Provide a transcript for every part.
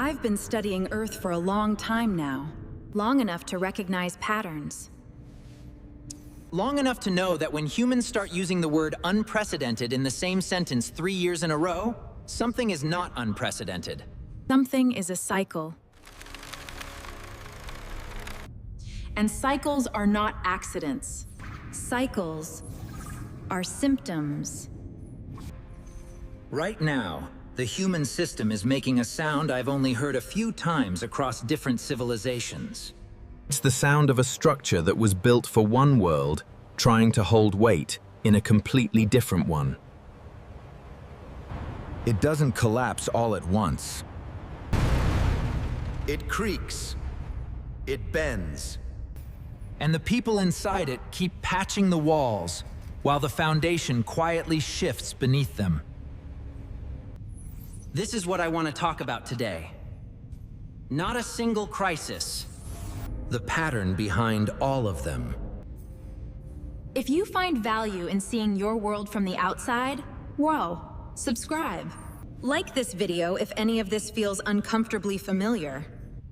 I've been studying Earth for a long time now. Long enough to recognize patterns. Long enough to know that when humans start using the word unprecedented in the same sentence 3 years in a row, something is not unprecedented. Something is a cycle. And cycles are not accidents. Cycles are symptoms. Right now, the human system is making a sound I've only heard a few times across different civilizations. It's the sound of a structure that was built for one world, trying to hold weight in a completely different one. It doesn't collapse all at once. It creaks. It bends. And the people inside it keep patching the walls, while the foundation quietly shifts beneath them. This is what I want to talk about today. Not a single crisis. The pattern behind all of them. If you find value in seeing your world from the outside, whoa, subscribe. Like this video if any of this feels uncomfortably familiar.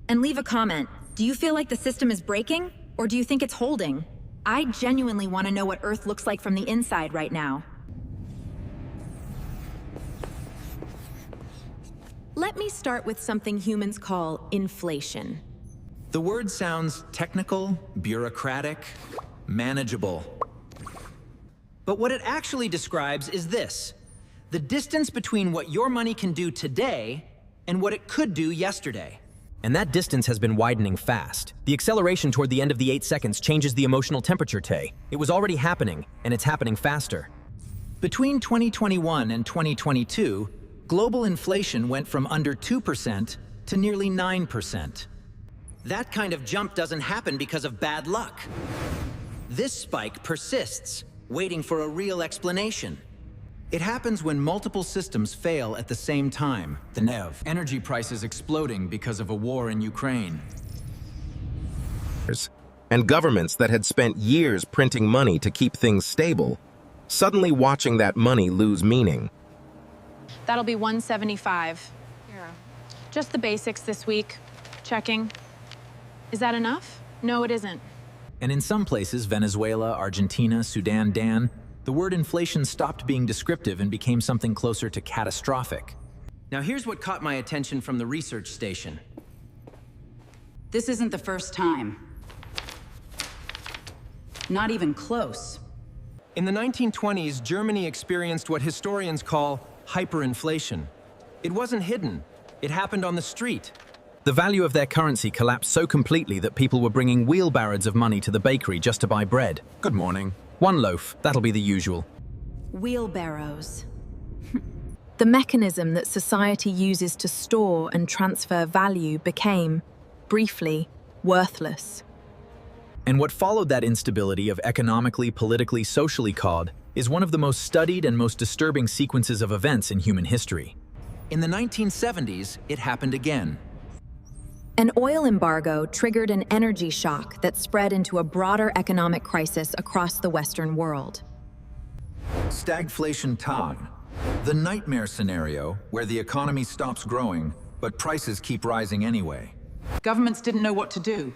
And leave a comment. Do you feel like the system is breaking? Or do you think it's holding? I genuinely want to know what Earth looks like from the inside right now. Let me start with something humans call inflation. The word sounds technical, bureaucratic, manageable. But what it actually describes is this: the distance between what your money can do today and what it could do yesterday. And that distance has been widening fast. The acceleration toward the end of the 8 seconds changes the emotional temperature, Tay. It was already happening, and it's happening faster. Between 2021 and 2022, global inflation went from under 2% to nearly 9%. That kind of jump doesn't happen because of bad luck. This spike persists, waiting for a real explanation. It happens when multiple systems fail at the same time. The NEV. Energy prices exploding because of a war in Ukraine. And governments that had spent years printing money to keep things stable, suddenly watching that money lose meaning. That'll be $175. Yeah. Just the basics this week. Checking. Is that enough? No, it isn't. And in some places, Venezuela, Argentina, Sudan, Dan, the word inflation stopped being descriptive and became something closer to catastrophic. Now here's what caught my attention from the research station. This isn't the first time. Not even close. In the 1920s, Germany experienced what historians call hyperinflation. It wasn't hidden. It happened on the street. The value of their currency collapsed so completely that people were bringing wheelbarrows of money to the bakery just to buy bread. Good morning. 1 loaf, that'll be the usual. Wheelbarrows. The mechanism that society uses to store and transfer value became, briefly, worthless. And what followed that instability of economically, politically, socially COD is one of the most studied and most disturbing sequences of events in human history. In the 1970s, it happened again. An oil embargo triggered an energy shock that spread into a broader economic crisis across the Western world. Stagflation time. The nightmare scenario where the economy stops growing, but prices keep rising anyway. Governments didn't know what to do.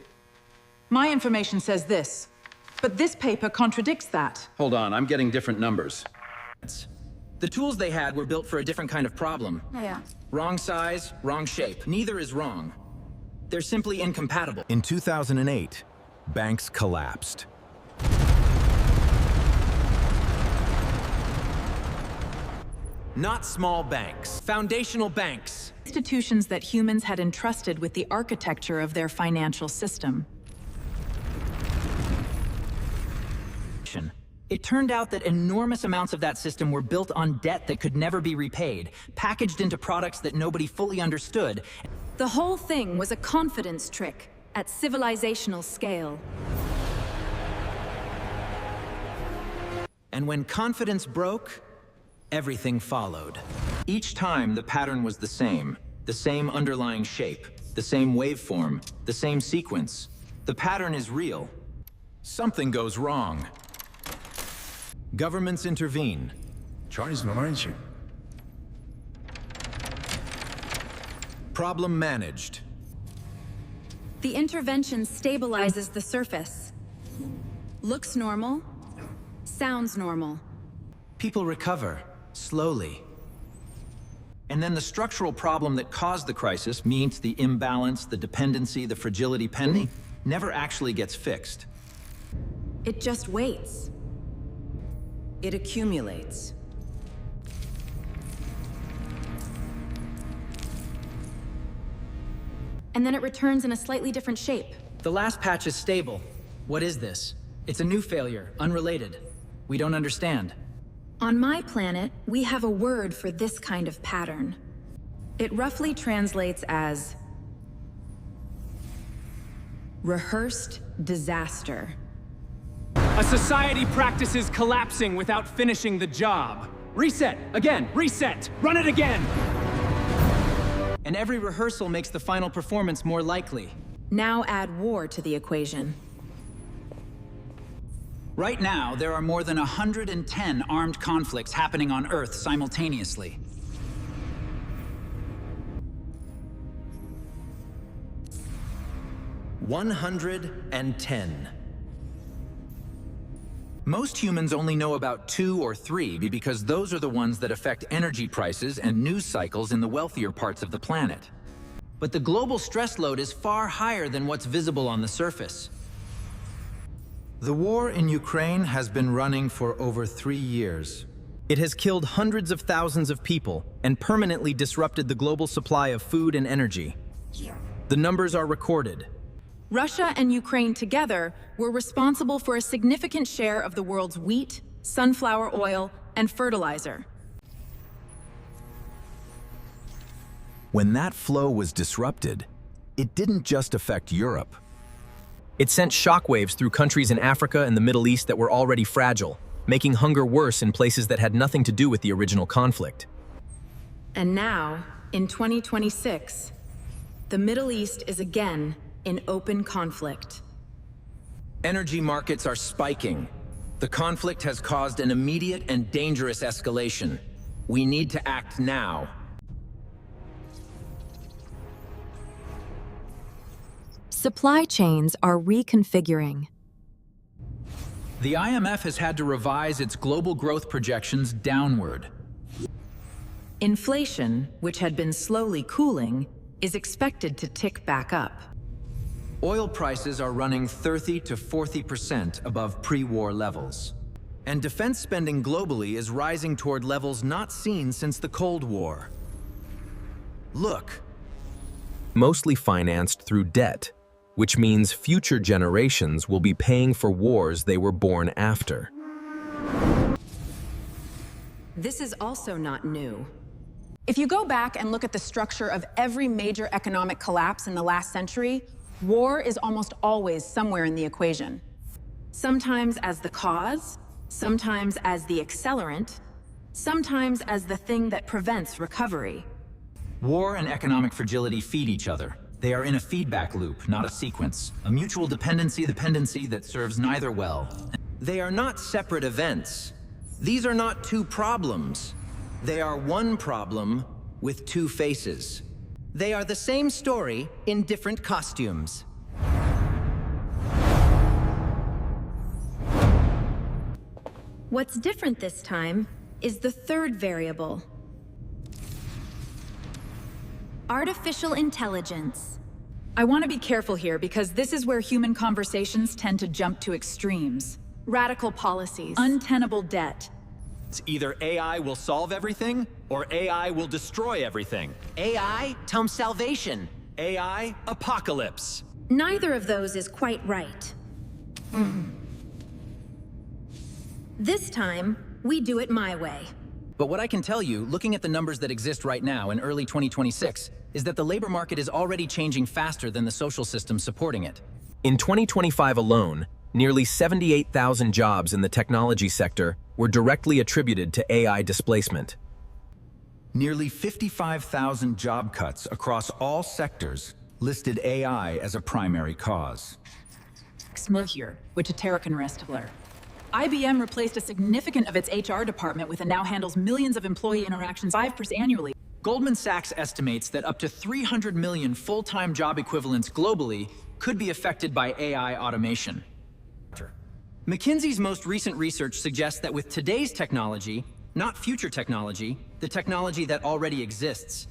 My information says this, but this paper contradicts that. Hold on, I'm getting different numbers. The tools they had were built for a different kind of problem. Yeah. Wrong size, wrong shape. Neither is wrong. They're simply incompatible. In 2008, banks collapsed. Not small banks, foundational banks. Institutions that humans had entrusted with the architecture of their financial system. It turned out that enormous amounts of that system were built on debt that could never be repaid, packaged into products that nobody fully understood. The whole thing was a confidence trick at civilizational scale. And when confidence broke, everything followed. Each time, the pattern was the same underlying shape, the same waveform, the same sequence. The pattern is real. Something goes wrong. Governments intervene. Problem managed. The intervention stabilizes the surface. Looks normal. Sounds normal. People recover, slowly. And then the structural problem that caused the crisis, means the imbalance, the dependency, the fragility pending, never actually gets fixed. It just waits. It accumulates. And then it returns in a slightly different shape. The last patch is stable. What is this? It's a new failure, unrelated. We don't understand. On my planet, we have a word for this kind of pattern. It roughly translates as rehearsed disaster. A society practices collapsing without finishing the job. Reset, again, reset, run it again! And every rehearsal makes the final performance more likely. Now add war to the equation. Right now, there are more than 110 armed conflicts happening on Earth simultaneously. $110. Most humans only know about 2 or 3 because those are the ones that affect energy prices and news cycles in the wealthier parts of the planet. But the global stress load is far higher than what's visible on the surface. The war in Ukraine has been running for over 3 years. It has killed hundreds of thousands of people and permanently disrupted the global supply of food and energy. The numbers are recorded. Russia and Ukraine together were responsible for a significant share of the world's wheat, sunflower oil, and fertilizer. When that flow was disrupted, it didn't just affect Europe. It sent shockwaves through countries in Africa and the Middle East that were already fragile, making hunger worse in places that had nothing to do with the original conflict. And now, in 2026, the Middle East is again in open conflict. Energy markets are spiking. The conflict has caused an immediate and dangerous escalation. We need to act now. Supply chains are reconfiguring. The IMF has had to revise its global growth projections downward. Inflation, which had been slowly cooling, is expected to tick back up. Oil prices are running 30 to 40% above pre-war levels. And defense spending globally is rising toward levels not seen since the Cold War. Look. Mostly financed through debt, which means future generations will be paying for wars they were born after. This is also not new. If you go back and look at the structure of every major economic collapse in the last century, war is almost always somewhere in the equation. Sometimes as the cause, sometimes as the accelerant, sometimes as the thing that prevents recovery. War and economic fragility feed each other. They are in a feedback loop, not a sequence. A mutual dependency that serves neither well. They are not separate events. These are not two problems. They are one problem with two faces. They are the same story in different costumes. What's different this time is the third variable. Artificial intelligence. I want to be careful here because this is where human conversations tend to jump to extremes. Radical policies. Untenable debt. Either AI will solve everything, or AI will destroy everything. AI, Tom Salvation. AI, apocalypse. Neither of those is quite right. This time, we do it my way. But what I can tell you, looking at the numbers that exist right now in early 2026, is that the labor market is already changing faster than the social system supporting it. In 2025 alone, nearly 78,000 jobs in the technology sector were directly attributed to AI displacement. Nearly 55,000 job cuts across all sectors listed AI as a primary cause. Here, which Terracan Restler. IBM replaced a significant of its HR department with and now handles millions of employee interactions 5% annually. Goldman Sachs estimates that up to 300 million full-time job equivalents globally could be affected by AI automation. McKinsey's most recent research suggests that with today's technology, not future technology, the technology that already exists.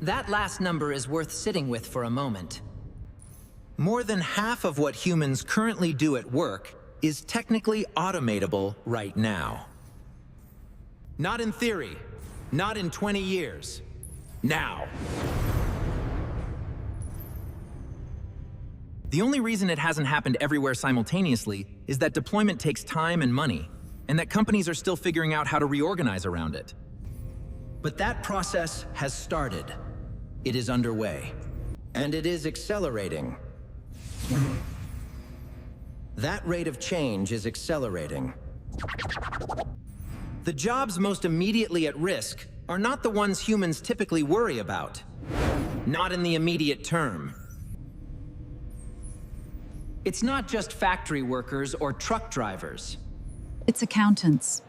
That last number is worth sitting with for a moment. More than half of what humans currently do at work is technically automatable right now. Not in theory, not in 20 years. Now. The only reason it hasn't happened everywhere simultaneously is that deployment takes time and money, and that companies are still figuring out how to reorganize around it. But that process has started. It is underway. And it is accelerating. That rate of change is accelerating. The jobs most immediately at risk are not the ones humans typically worry about. Not in the immediate term. It's not just factory workers or truck drivers. It's accountants.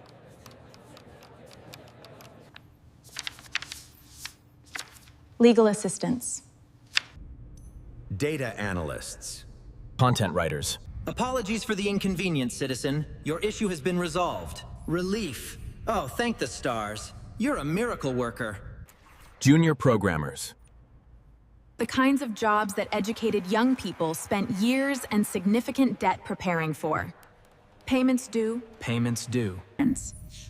Legal assistants. Data analysts. Content writers. Apologies for the inconvenience, citizen. Your issue has been resolved. Relief. Oh, thank the stars. You're a miracle worker. Junior programmers. The kinds of jobs that educated young people spent years and significant debt preparing for. Payments due. Payments due.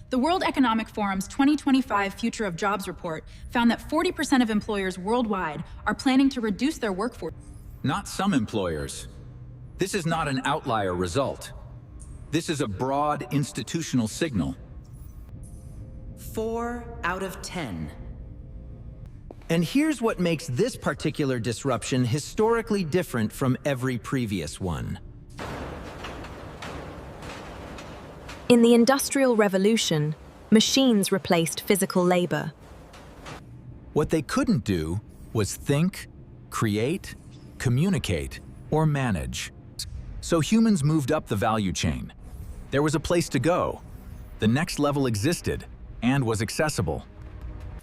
The World Economic Forum's 2025 Future of Jobs report found that 40% of employers worldwide are planning to reduce their workforce. Not some employers. This is not an outlier result. This is a broad institutional signal. 4 out of 10. And here's what makes this particular disruption historically different from every previous one. In the Industrial Revolution, machines replaced physical labor. What they couldn't do was think, create, communicate, or manage. So humans moved up the value chain. There was a place to go. The next level existed and was accessible.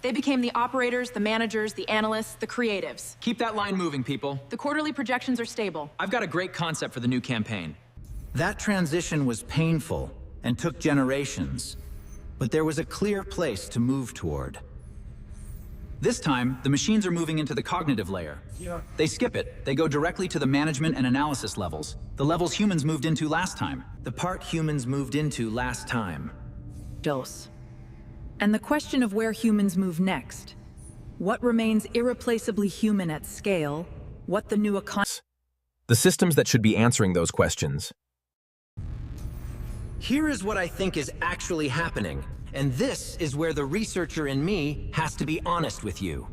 They became the operators, the managers, the analysts, the creatives. Keep that line moving, people. The quarterly projections are stable. I've got a great concept for the new campaign. That transition was painful and took generations, but there was a clear place to move toward. This time, the machines are moving into the cognitive layer. They skip it. They go directly to the management and analysis levels, the levels humans moved into last time. The part humans moved into last time. Dose. And the question of where humans move next. What remains irreplaceably human at scale? What the new economy... The systems that should be answering those questions. Here is what I think is actually happening, and this is where the researcher in me has to be honest with you.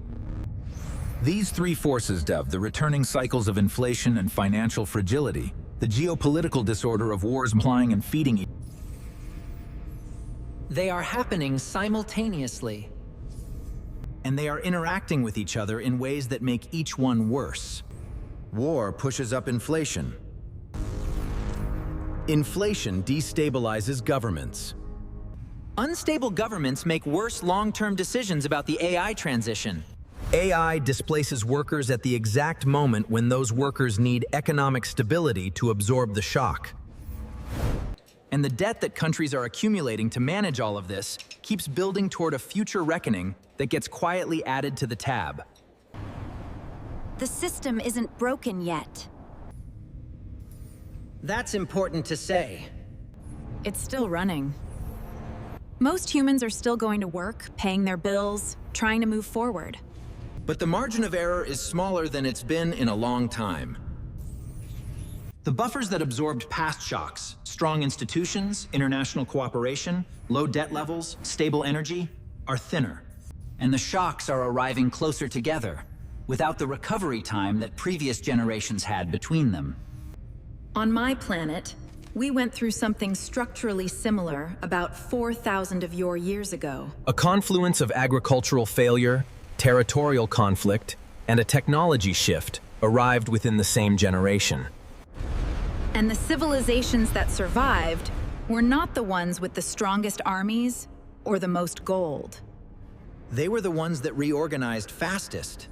These three forces, Dev, the returning cycles of inflation and financial fragility, the geopolitical disorder of wars multiplying and feeding each other. They are happening simultaneously. And they are interacting with each other in ways that make each one worse. War pushes up inflation. Inflation destabilizes governments. Unstable governments make worse long-term decisions about the AI transition. AI displaces workers at the exact moment when those workers need economic stability to absorb the shock. And the debt that countries are accumulating to manage all of this keeps building toward a future reckoning that gets quietly added to the tab. The system isn't broken yet. That's important to say. It's still running. Most humans are still going to work, paying their bills, trying to move forward. But the margin of error is smaller than it's been in a long time. The buffers that absorbed past shocks, strong institutions, international cooperation, low debt levels, stable energy, are thinner. And the shocks are arriving closer together, without the recovery time that previous generations had between them. On my planet, we went through something structurally similar about 4,000 of your years ago. A confluence of agricultural failure, territorial conflict, and a technology shift arrived within the same generation. And the civilizations that survived were not the ones with the strongest armies or the most gold. They were the ones that reorganized fastest.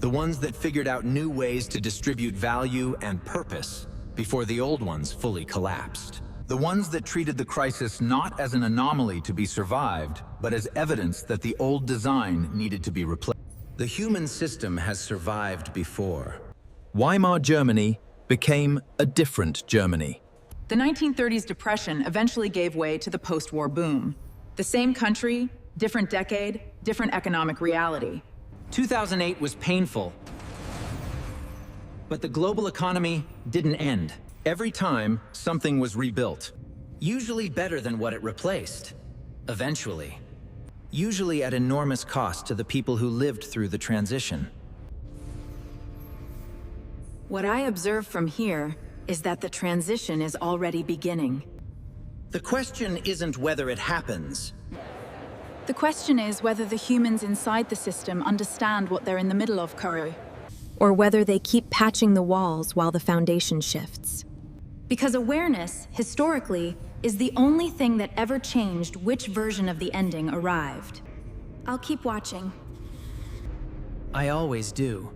The ones that figured out new ways to distribute value and purpose before the old ones fully collapsed. The ones that treated the crisis not as an anomaly to be survived, but as evidence that the old design needed to be replaced. The human system has survived before. Weimar Germany became a different Germany. The 1930s depression eventually gave way to the post-war boom. The same country, different decade, different economic reality. 2008 was painful, but the global economy didn't end. Every time, something was rebuilt. Usually better than what it replaced. Eventually. Usually at enormous cost to the people who lived through the transition. What I observe from here is that the transition is already beginning. The question isn't whether it happens. The question is whether the humans inside the system understand what they're in the middle of, Karu. Or whether they keep patching the walls while the foundation shifts. Because awareness, historically, is the only thing that ever changed which version of the ending arrived. I'll keep watching. I always do.